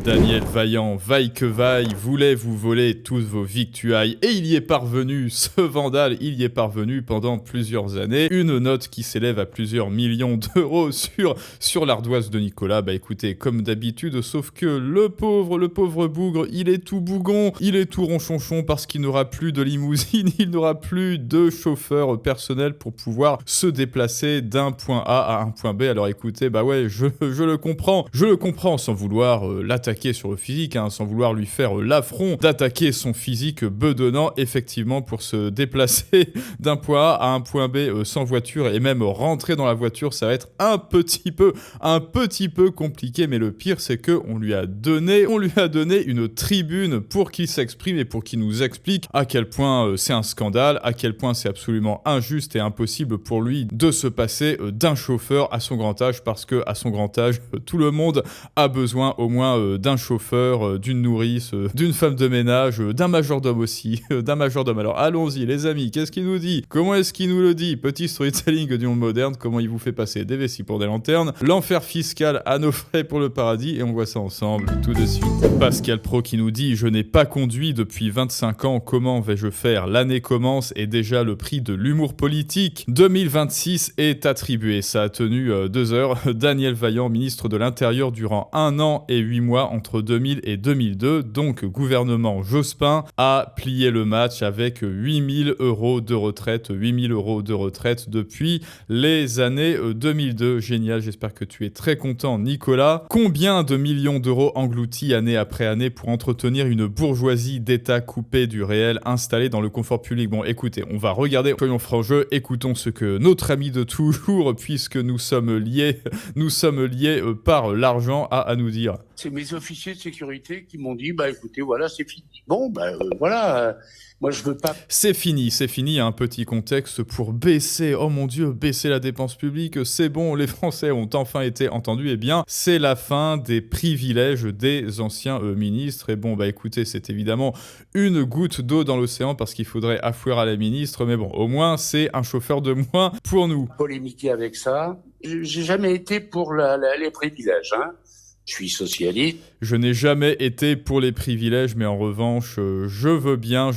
Daniel Vaillant, vaille que vaille, voulait vous voler toutes vos victuailles. Et il y est parvenu, ce vandale, il y est parvenu pendant plusieurs années. Une note qui s'élève à plusieurs millions d'euros sur l'ardoise de Nicolas. Bah écoutez, comme d'habitude, sauf que le pauvre bougre, il est tout bougon, il est tout ronchonchon parce qu'il n'aura plus de limousine, il n'aura plus de chauffeur personnel pour pouvoir se déplacer d'un point A à un point B. Alors écoutez, bah ouais, je le comprends sans vouloir l'attaquer sur le physique, sans vouloir lui faire l'affront d'attaquer son physique bedonnant, effectivement, pour se déplacer d'un point A à un point B sans voiture et même rentrer dans la voiture, ça va être un petit peu compliqué, mais le pire c'est que on lui a donné une tribune pour qu'il s'exprime et pour qu'il nous explique à quel point c'est un scandale, à quel point c'est absolument injuste et impossible pour lui de se passer d'un chauffeur à son grand âge, parce que à son grand âge, tout le monde a besoin au moins d'un chauffeur, d'une nourrice, d'une femme de ménage, d'un majordome aussi, d'un majordome. Alors allons-y les amis, qu'est-ce qu'il nous dit? Comment est-ce qu'il nous le dit? Petit storytelling du monde moderne, comment il vous fait passer des vessies pour des lanternes, l'enfer fiscal à nos frais pour le paradis, et on voit ça ensemble tout de suite. Pascal Pro qui nous dit: je n'ai pas conduit depuis 25 ans, comment vais-je faire? L'année commence et déjà le prix de l'humour politique 2026 est attribué. Ça a tenu 2 heures. Daniel Vaillant, ministre de l'Intérieur durant 1 an et 8 mois entre 2000 et 2002, donc gouvernement Jospin, a plié le match avec 8 000 euros de retraite, 8 000 euros de retraite depuis les années 2002. Génial, j'espère que tu es très content, Nicolas. Combien de millions d'euros engloutis année après année pour entretenir une bourgeoisie d'État coupée du réel, installée dans le confort public? Bon, écoutez, on va regarder, soyons francs jeu, écoutons ce que notre ami de toujours, puisque nous sommes liés par l'argent, a à nous dire. C'est mes officiers de sécurité qui m'ont dit, bah écoutez, voilà, c'est fini. Bon, voilà, moi je veux pas... C'est fini, un petit contexte pour baisser, oh mon Dieu, baisser la dépense publique, c'est bon, les Français ont enfin été entendus, eh bien, c'est la fin des privilèges des anciens ministres. Et bon, bah écoutez, c'est évidemment une goutte d'eau dans l'océan parce qu'il faudrait affouer à la ministre, mais bon, au moins, c'est un chauffeur de moins pour nous. Polémiquer avec ça, j'ai jamais été pour les privilèges, hein. Je suis socialiste. Je n'ai jamais été pour les privilèges, mais en revanche, je veux bien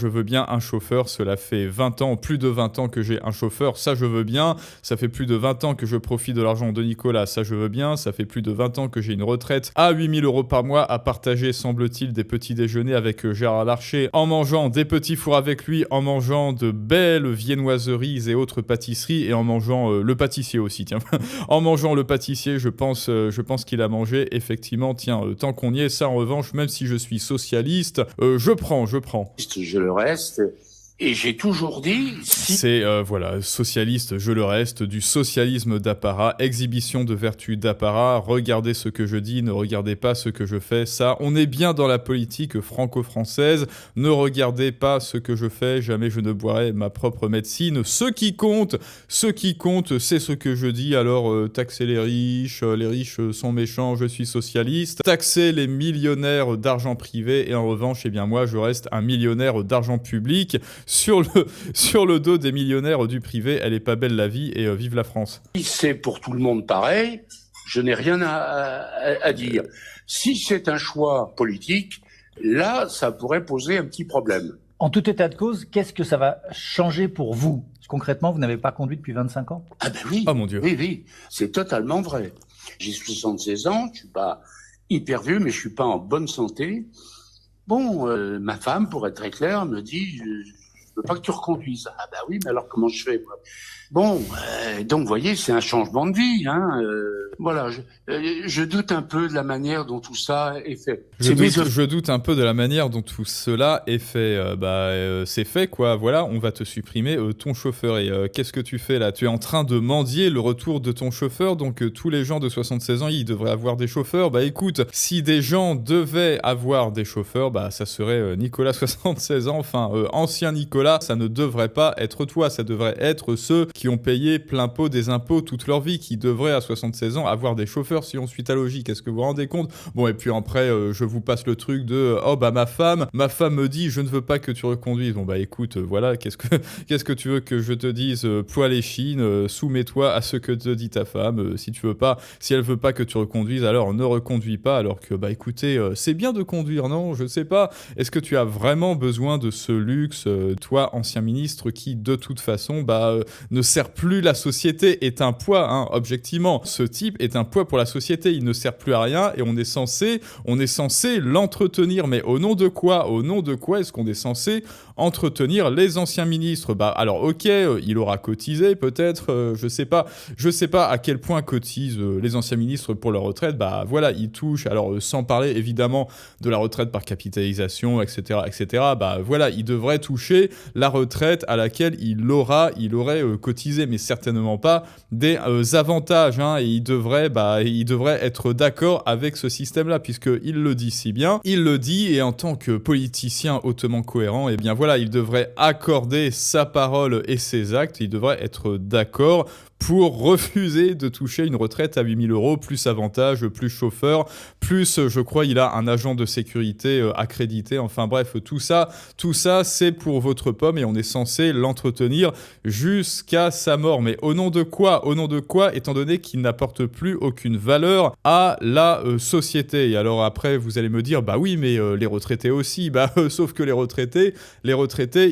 un chauffeur. Cela fait 20 ans, plus de 20 ans que j'ai un chauffeur, ça je veux bien. Ça fait plus de 20 ans que je profite de l'argent de Nicolas, ça je veux bien. Ça fait plus de 20 ans que j'ai une retraite à 8 000 euros par mois à partager, semble-t-il, des petits déjeuners avec Gérard Larcher, en mangeant des petits fours avec lui, en mangeant de belles viennoiseries et autres pâtisseries, et en mangeant le pâtissier aussi, tiens. En mangeant le pâtissier, je pense qu'il a mangé, effectivement. Tiens, tant qu'on y est, ça en revanche, même si je suis socialiste, je prends. Je le reste, et j'ai toujours dit... C'est, voilà, socialiste, je le reste, du socialisme d'apparat, exhibition de vertu d'apparat, regardez ce que je dis, ne regardez pas ce que je fais, ça, on est bien dans la politique franco-française, ne regardez pas ce que je fais, jamais je ne boirai ma propre médecine, ce qui compte, c'est ce que je dis, alors taxer les riches sont méchants, je suis socialiste, taxer les millionnaires d'argent privé, et en revanche, eh bien moi, je reste un millionnaire d'argent public. Sur le dos des millionnaires du privé, elle est pas belle la vie, et vive la France. Si c'est pour tout le monde pareil, je n'ai rien à dire. Si c'est un choix politique, là, ça pourrait poser un petit problème. En tout état de cause, qu'est-ce que ça va changer pour vous? Concrètement, vous n'avez pas conduit depuis 25 ans? Ah ben oui, oh mon Dieu. Oui, c'est totalement vrai. J'ai 76 ans, je suis pas hyper vieux, mais je suis pas en bonne santé. Bon, ma femme, pour être très claire, me dit... Je veux pas que tu reconduises. Ah bah oui, mais alors comment je fais, moi? Bon, donc vous voyez, c'est un changement de vie, hein. Voilà, je doute un peu de la manière dont tout ça est fait. Je doute un peu de la manière dont tout cela est fait. C'est fait, quoi. Voilà, on va te supprimer ton chauffeur. Et qu'est-ce que tu fais là? Tu es en train de mendier le retour de ton chauffeur, donc tous les gens de 76 ans, ils devraient avoir des chauffeurs. Bah écoute, si des gens devaient avoir des chauffeurs, bah ça serait Nicolas 76 ans, enfin ancien Nicolas, ça ne devrait pas être toi, ça devrait être ce qui ont payé plein pot des impôts toute leur vie, qui devraient à 76 ans avoir des chauffeurs si on suit ta logique. Est-ce que vous vous rendez compte? Bon, et puis après, je vous passe le truc de oh bah ma femme me dit je ne veux pas que tu reconduises. Bon bah écoute, voilà, qu'est-ce que tu veux que je te dise? Poil et chine, soumets-toi à ce que te dit ta femme. Si elle veut pas que tu reconduises, alors ne reconduis pas. Alors que bah écoutez, c'est bien de conduire, non? Je sais pas. Est-ce que tu as vraiment besoin de ce luxe, toi, ancien ministre, qui de toute façon ne sert plus la société, est un poids, hein, objectivement. Ce type est un poids pour la société. Il ne sert plus à rien et on est censé l'entretenir. Mais au nom de quoi? Au nom de quoi est-ce qu'on est censé entretenir les anciens ministres? Bah alors ok, il aura cotisé peut-être, je sais pas à quel point cotisent les anciens ministres pour leur retraite. Bah voilà, ils touchent, alors sans parler évidemment de la retraite par capitalisation, etc., bah voilà, il devrait toucher la retraite à laquelle il aurait cotisé, mais certainement pas des avantages, hein, et il devrait être d'accord avec ce système-là, puisqu'il le dit si bien, il le dit, et en tant que politicien hautement cohérent, et bien voilà, il devrait accorder sa parole et ses actes, il devrait être d'accord pour refuser de toucher une retraite à 8 000 €, plus avantages, plus chauffeur, plus, je crois, il a un agent de sécurité accrédité. Enfin bref, tout ça, c'est pour votre pomme et on est censé l'entretenir jusqu'à sa mort. Mais au nom de quoi, étant donné qu'il n'apporte plus aucune valeur à la société? Et alors après, vous allez me dire, bah oui, mais les retraités aussi. Sauf que les retraités,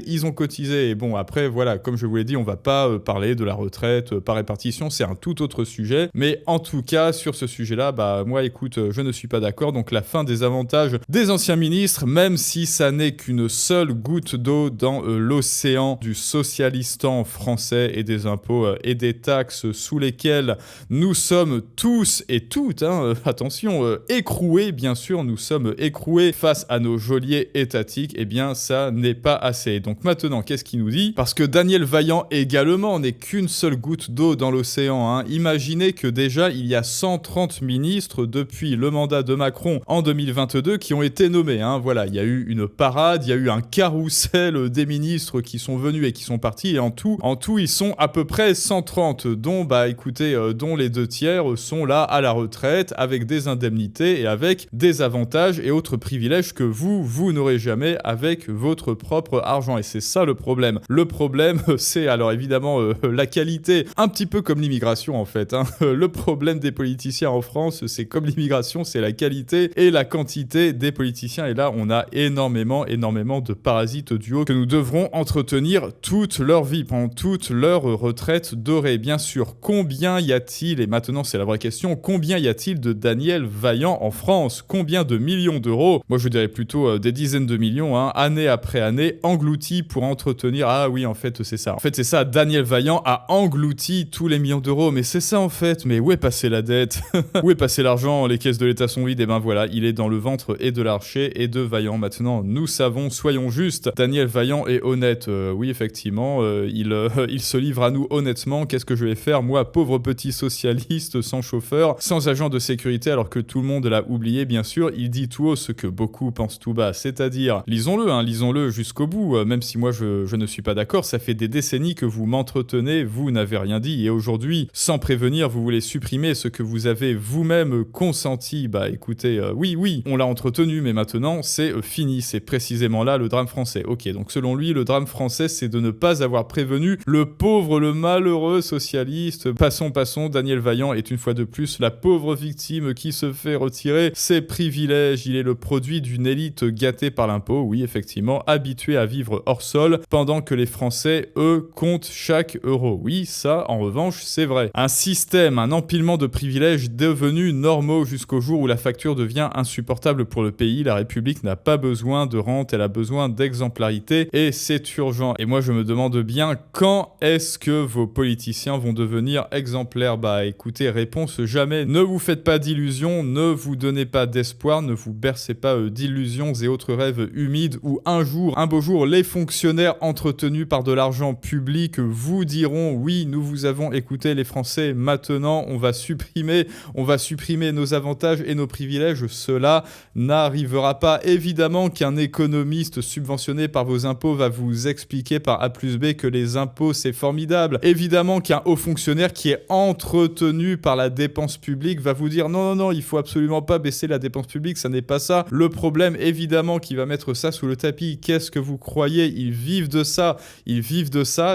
ils ont cotisé. Et bon, après, voilà, comme je vous l'ai dit, on va pas parler de la retraite par répartition, c'est un tout autre sujet. Mais en tout cas, sur ce sujet-là, moi, écoute, je ne suis pas d'accord. Donc la fin des avantages des anciens ministres, même si ça n'est qu'une seule goutte d'eau dans l'océan du socialistan français et des impôts et des taxes sous lesquels nous sommes tous et toutes, attention, écroués, bien sûr, nous sommes écroués face à nos geôliers étatiques, eh bien ça n'est pas assez. Donc maintenant, qu'est-ce qu'il nous dit? Parce que Daniel Vaillant également n'est qu'une seule goutte d'eau dans l'océan, hein. Imaginez que déjà il y a 130 ministres depuis le mandat de Macron en 2022 qui ont été nommés, hein. Voilà, il y a eu une parade, il y a eu un carrousel des ministres qui sont venus et qui sont partis, et en tout ils sont à peu près 130, dont dont les 2/3 sont là à la retraite avec des indemnités et avec des avantages et autres privilèges que vous n'aurez jamais avec votre propre argent. Et c'est ça le problème. Le problème, c'est alors évidemment la qualité, un petit peu comme l'immigration en fait, hein. Le problème des politiciens en France, c'est comme l'immigration, c'est la qualité et la quantité des politiciens. Et là, on a énormément de parasites du haut que nous devrons entretenir toute leur vie, pendant toute leur retraite dorée. Bien sûr, combien y a-t-il, et maintenant c'est la vraie question, combien y a-t-il de Daniel Vaillant en France? Combien de millions d'euros? Moi je dirais plutôt des dizaines de millions, hein, année après année, engloutis pour entretenir... Ah oui, en fait c'est ça. En fait c'est ça, Daniel Vaillant a englouti tous les millions d'euros, mais c'est ça en fait. Mais où est passée la dette? Où est passé l'argent? Les caisses de l'État sont vides, et ben voilà, il est dans le ventre et de Larcher et de Vaillant. Maintenant, nous savons, soyons justes, Daniel Vaillant est honnête. Oui, effectivement, il se livre à nous honnêtement. Qu'est-ce que je vais faire, moi, pauvre petit socialiste, sans chauffeur, sans agent de sécurité, alors que tout le monde l'a oublié, bien sûr. Il dit tout haut ce que beaucoup pensent tout bas, c'est-à-dire, lisons-le jusqu'au bout, même si moi je ne suis pas d'accord, ça fait des décennies que vous m'entretenez, vous n'avez rien dit, et aujourd'hui, sans prévenir, vous voulez supprimer ce que vous avez vous-même consenti. Bah écoutez, oui, on l'a entretenu, mais maintenant c'est fini, c'est précisément là le drame français. Ok, donc selon lui, le drame français, c'est de ne pas avoir prévenu le pauvre, le malheureux socialiste. Passons, Daniel Vaillant est une fois de plus la pauvre victime qui se fait retirer ses privilèges. Il est le produit d'une élite gâtée par l'impôt, oui, effectivement, habituée à vivre hors sol, pendant que les Français, eux, comptent chaque euro. Oui, ça, en revanche, c'est vrai. Un système, un empilement de privilèges devenus normaux jusqu'au jour où la facture devient insupportable pour le pays. La République n'a pas besoin de rente, elle a besoin d'exemplarité, et c'est urgent. Et moi, je me demande bien, quand est-ce que vos politiciens vont devenir exemplaires? Bah écoutez, réponse jamais. Ne vous faites pas d'illusions, ne vous donnez pas d'espoir, ne vous bercez pas d'illusions et autres rêves humides où un beau jour, les fonctionnaires entretenus par de l'argent public vous diront « Oui, nous vous avons avons écouté les Français, maintenant on va supprimer nos avantages et nos privilèges. Cela n'arrivera pas. Évidemment qu'un économiste subventionné par vos impôts va vous expliquer par A plus B que les impôts c'est formidable. Évidemment qu'un haut fonctionnaire qui est entretenu par la dépense publique va vous dire non, il faut absolument pas baisser la dépense publique, ça n'est pas ça. Le problème, évidemment, qui va mettre ça sous le tapis. Qu'est-ce que vous croyez? Ils vivent de ça.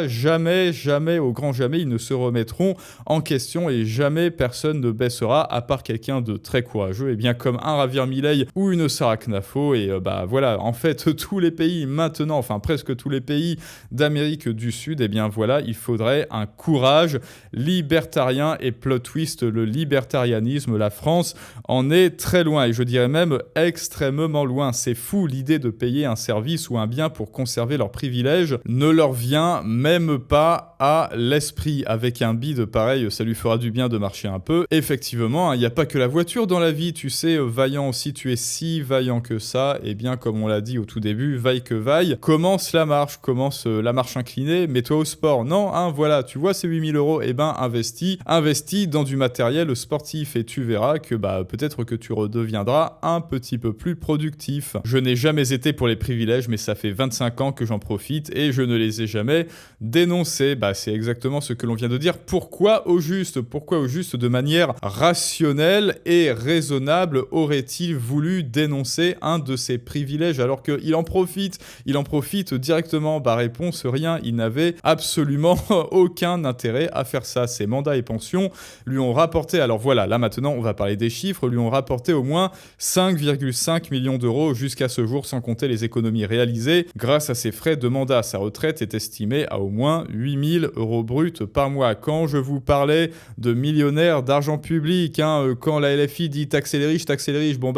Jamais, au grand jamais, ils ne se remettront en question et jamais personne ne baissera, à part quelqu'un de très courageux, et bien comme un Javier Milei ou une Sarah Knafo. Et voilà, en fait, tous les pays maintenant, enfin presque tous les pays d'Amérique du Sud, et bien voilà, il faudrait un courage libertarien et plot twist, le libertarianisme, la France en est très loin et je dirais même extrêmement loin. C'est fou, l'idée de payer un service ou un bien pour conserver leurs privilèges ne leur vient même pas à l'esprit. Avec un bide pareil, ça lui fera du bien de marcher un peu. Effectivement, il n'y a pas que la voiture dans la vie, tu sais, vaillant aussi, tu es si vaillant que ça, et bien comme on l'a dit au tout début, vaille que vaille, commence la marche inclinée, mets-toi au sport. Non, voilà, tu vois ces 8 000 €, investis dans du matériel sportif et tu verras que peut-être que tu redeviendras un petit peu plus productif. Je n'ai jamais été pour les privilèges, mais ça fait 25 ans que j'en profite et je ne les ai jamais dénoncés. C'est exactement ce que l'on vient de dire. Pourquoi au juste, de manière rationnelle et raisonnable, aurait-il voulu dénoncer un de ces privilèges alors qu'il en profite directement? Réponse, rien, il n'avait absolument aucun intérêt à faire ça. Ses mandats et pensions lui ont rapporté, alors voilà, là maintenant on va parler des chiffres, lui ont rapporté au moins 5,5 millions d'euros jusqu'à ce jour, sans compter les économies réalisées grâce à ses frais de mandat. Sa retraite est estimée à au moins 8 000 € bruts par mois. Quand je vous parlais de millionnaires d'argent public, quand la LFI dit taxer les riches,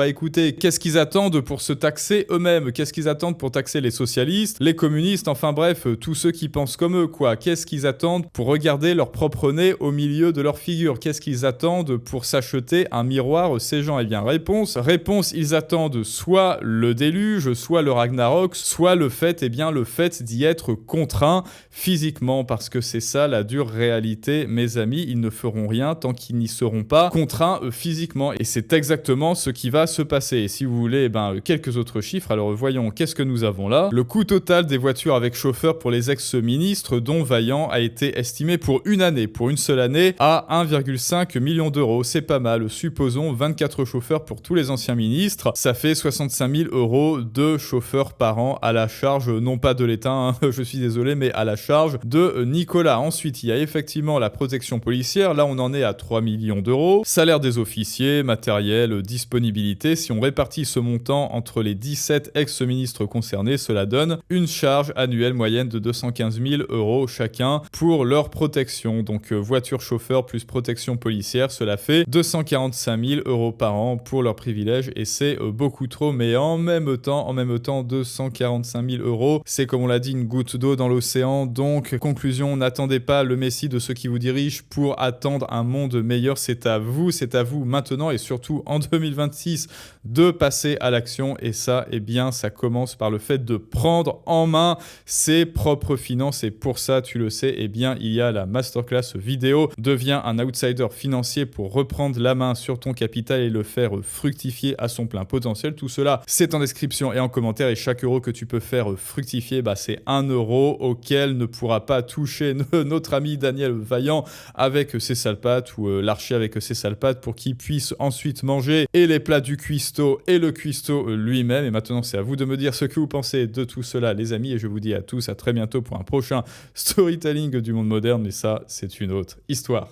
écoutez, qu'est-ce qu'ils attendent pour se taxer eux-mêmes? Qu'est-ce qu'ils attendent pour taxer les socialistes, les communistes, enfin bref, tous ceux qui pensent comme eux, quoi? Qu'est-ce qu'ils attendent pour regarder leur propre nez au milieu de leur figure? Qu'est-ce qu'ils attendent pour s'acheter un miroir, ces gens? Eh bien, réponse, ils attendent soit le déluge, soit le Ragnarok, soit le fait d'y être contraints physiquement, parce que c'est ça la dure réalité, mes amis, ils ne feront rien tant qu'ils n'y seront pas contraints physiquement, et c'est exactement ce qui va se passer. Et si vous voulez, quelques autres chiffres, alors voyons, qu'est-ce que nous avons là? Le coût total des voitures avec chauffeur pour les ex-ministres, dont Vaillant, a été estimé pour une seule année, à 1,5 million d'euros. C'est pas mal. Supposons 24 chauffeurs pour tous les anciens ministres. Ça fait 65 000 € de chauffeurs par an à la charge, non pas de l'État, je suis désolé, mais à la charge de Nicolas. Ensuite, il y a effectivement la protection policière. Là, on en est à 3 millions d'euros. Salaire des officiers, matériel, disponibilité. Si on répartit ce montant entre les 17 ex-ministres concernés, cela donne une charge annuelle moyenne de 215 000 € chacun pour leur protection. Donc voiture chauffeur plus protection policière, cela fait 245 000 € par an pour leurs privilèges et c'est beaucoup trop. Mais en même temps 245 000 €, c'est comme on l'a dit une goutte d'eau dans l'océan. Donc conclusion, n'attendez pas le messie de ceux qui vous dirigent pour attendre un monde meilleur. C'est à vous maintenant et surtout en 2026 de passer à l'action et ça, ça commence par le fait de prendre en main ses propres finances et pour ça, tu le sais, il y a la masterclass vidéo Deviens un outsider financier pour reprendre la main sur ton capital et le faire fructifier à son plein potentiel. Tout cela, c'est en description et en commentaire et chaque euro que tu peux faire fructifier, c'est 1 € auquel ne pourra pas toucher notre ami Daniel Vaillant avec ses sales pattes ou l'archer avec ses sales pattes pour qu'il puisse ensuite manger et les plats du cuistot et le cuistot lui-même. Et maintenant, c'est à vous de me dire ce que vous pensez de tout cela, les amis, et je vous dis à tous à très bientôt pour un prochain storytelling du monde moderne, mais ça, c'est une autre histoire.